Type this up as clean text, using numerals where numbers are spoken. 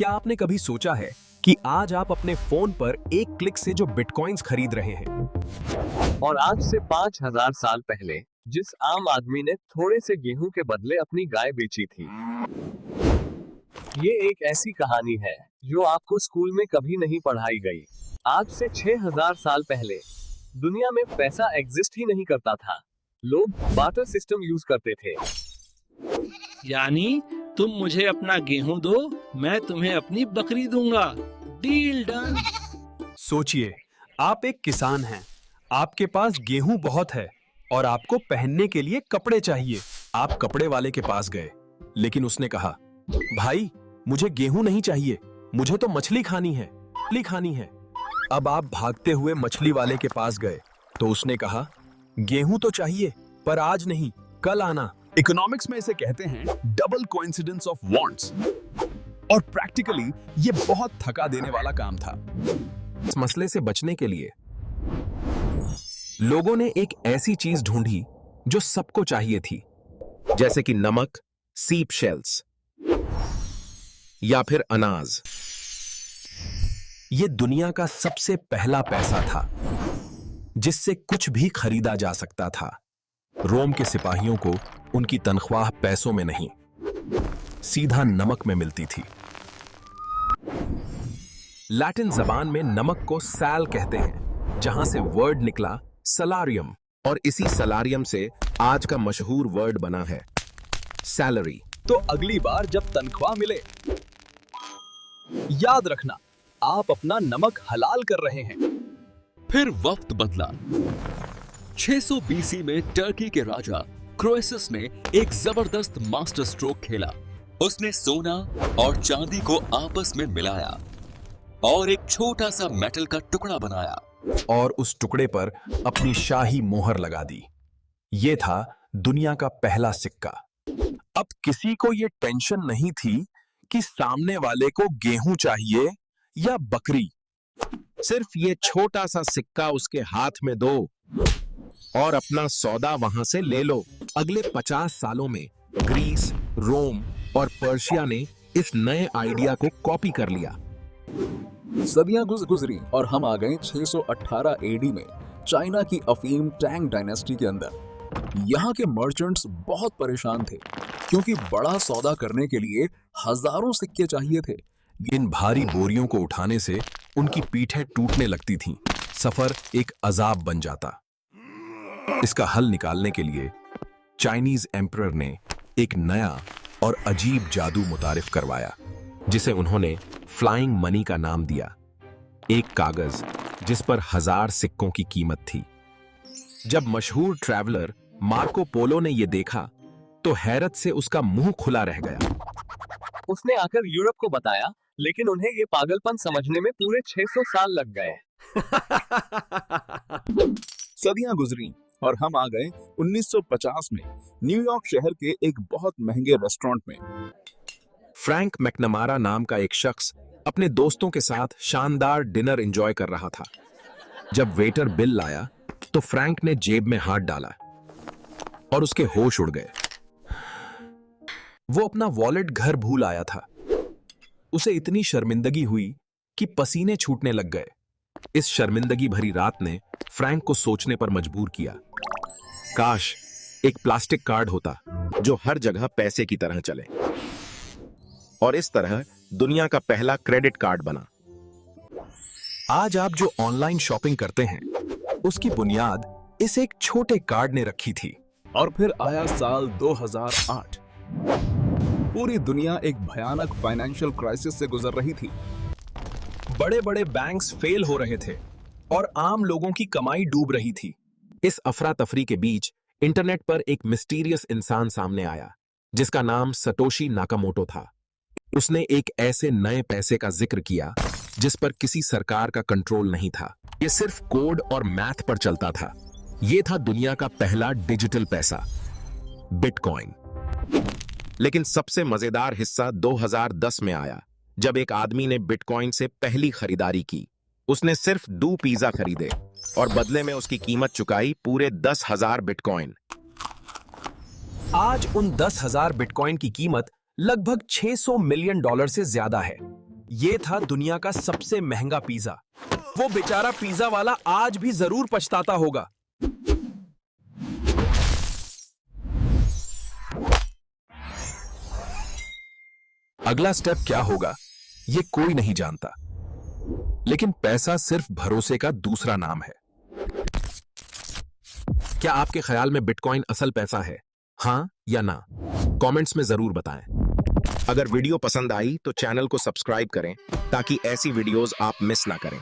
क्या आपने कभी सोचा है कि आज आप अपने फोन पर एक क्लिक से जो बिटकॉइंस खरीद रहे हैं, और आज से 5000 साल पहले जिस आम आदमी ने थोड़े से गेहूं के बदले अपनी गाय बेची थी। ये एक ऐसी कहानी है जो आपको स्कूल में कभी नहीं पढ़ाई गई। आज से 6000 साल पहले दुनिया में पैसा एग्जिस्ट ही नहीं करता था। लोग बार्टर सिस्टम यूज करते थे। यानी तुम मुझे अपना गेहूं दो, मैं तुम्हें अपनी बकरी दूंगा। Deal done. सोचिए, आप एक किसान हैं, आपके पास गेहूं बहुत है और आपको पहनने के लिए कपड़े चाहिए। आप कपड़े वाले के पास गए, लेकिन उसने कहा, भाई मुझे गेहूं नहीं चाहिए, मुझे तो मछली खानी है। अब आप भागते हुए मछली वाले के पास गए तो उसने कहा, गेहूं तो चाहिए पर आज नहीं, कल आना। इकोनॉमिक्स में इसे कहते हैं डबल कोइंसिडेंस ऑफ वांट्स, और प्रैक्टिकली ये बहुत थका देने वाला काम था। इस मसले से बचने के लिए लोगों ने एक ऐसी चीज ढूंढी जो सबको चाहिए थी, जैसे कि नमक, सीप शेल्स या फिर अनाज। यह दुनिया का सबसे पहला पैसा था जिससे कुछ भी खरीदा जा सकता था। रोम के सिपाहियों को उनकी तनख्वाह पैसों में नहीं, सीधा नमक में मिलती थी। लैटिन जबान में नमक को सैल कहते हैं, जहां से वर्ड निकला सलारियम, और इसी सलारियम से आज का मशहूर वर्ड बना है सैलरी। तो अगली बार जब तनख्वाह मिले, याद रखना आप अपना नमक हलाल कर रहे हैं। फिर वक्त बदला। 600 बीसी में टर्की के राजा क्रोएसस ने एक जबरदस्त मास्टर स्ट्रोक खेला। उसने सोना और चांदी को आपस में मिलाया और एक छोटा सा मेटल का टुकड़ा बनाया और उस टुकड़े पर अपनी शाही मोहर लगा दी। यह था दुनिया का पहला सिक्का। अब किसी को यह टेंशन नहीं थी कि सामने वाले को गेहूं चाहिए या बकरी। सिर्फ ये छोटा सा सिक्का उसके हाथ में दो और अपना सौदा वहां से ले लो। अगले 50 सालों में ग्रीस, रोम और पर्शिया ने इस नए आइडिया को कॉपी कर लिया। सदियां गुजरी और हम आ गए 618 एडी में चाइना की अफीम टैंग डायनेस्टी के अंदर। यहाँ के मर्चेंट्स बहुत परेशान थे क्योंकि बड़ा सौदा करने के लिए हजारों सिक्के चाहिए थे। इन भारी बोरियों को उठाने से उनकी पीठें टूटने लगती थीं। सफर एक अजाब बन जाता। इसका हल निकालने के लिए चाइनीज एम्परर ने एक नया और अजीब जादू मुतारिफ करवाया, जिसे उन्होंने फ्लाइंग मनी का नाम दिया। एक कागज जिस पर 1000 सिक्कों की कीमत थी। जब मशहूर ट्रैवलर मार्को पोलो ने यह देखा तो हैरत से उसका मुंह खुला रह गया। उसने आकर यूरोप को बताया, लेकिन उन्हें ये पागलपन समझने में पूरे 600 साल लग गए। सदियां गुजरी और हम आ गए 1950 में न्यूयॉर्क शहर के एक बहुत महंगे रेस्टोरेंट में। फ्रैंक मैकनमारा नाम का एक शख्स अपने दोस्तों के साथ शानदार डिनर एंजॉय कर रहा था। जब वेटर बिल लाया तो फ्रैंक ने जेब में हाथ डाला और उसके होश उड़ गए। वो अपना वॉलेट घर भूल आया था। उसे इतनी शर्मिंदगी हुई कि पसीने छूटने लग गए। इस शर्मिंदगी भरी रात ने फ्रैंक को सोचने पर मजबूर किया। काश एक प्लास्टिक कार्ड होता जो हर जगह पैसे की तरह चले, और इस तरह दुनिया का पहला क्रेडिट कार्ड बना। आज आप जो ऑनलाइन शॉपिंग करते हैं, उसकी बुनियाद इस एक छोटे कार्ड ने रखी थी। और फिर आया साल 2008। पूरी दुनिया एक भयानक फाइनेंशियल क्राइसिस से गुजर रही थी। बड़े बड़े बैंक्स फेल हो रहे थे और आम लोगों की कमाई डूब रही थी। इस अफरा तफरी के बीच इंटरनेट पर एक मिस्टीरियस इंसान सामने आया जिसका नाम सतोशी नाकामोटो था। उसने एक ऐसे नए पैसे का जिक्र किया जिस पर किसी सरकार का कंट्रोल नहीं था। यह सिर्फ कोड और मैथ पर चलता था। यह था दुनिया का पहला डिजिटल पैसा, बिटकॉइन। लेकिन सबसे मजेदार हिस्सा 2010 में आया, जब एक आदमी ने बिटकॉइन से पहली खरीदारी की। उसने सिर्फ 2 पिज्जा खरीदे और बदले में उसकी कीमत चुकाई पूरे 10,000 बिटकॉइन। आज उन 10,000 बिटकॉइन की कीमत लगभग $600 मिलियन से ज्यादा है। ये था दुनिया का सबसे महंगा पिज्जा। वो बेचारा पिज्जा वाला आज भी जरूर पछताता होगा। अगला स्टेप क्या होगा ये कोई नहीं जानता, लेकिन पैसा सिर्फ भरोसे का दूसरा नाम है। क्या आपके ख्याल में बिटकॉइन असल पैसा है? हां या ना? कमेंट्स में जरूर बताएं। अगर वीडियो पसंद आई तो चैनल को सब्सक्राइब करें ताकि ऐसी वीडियोस आप मिस ना करें।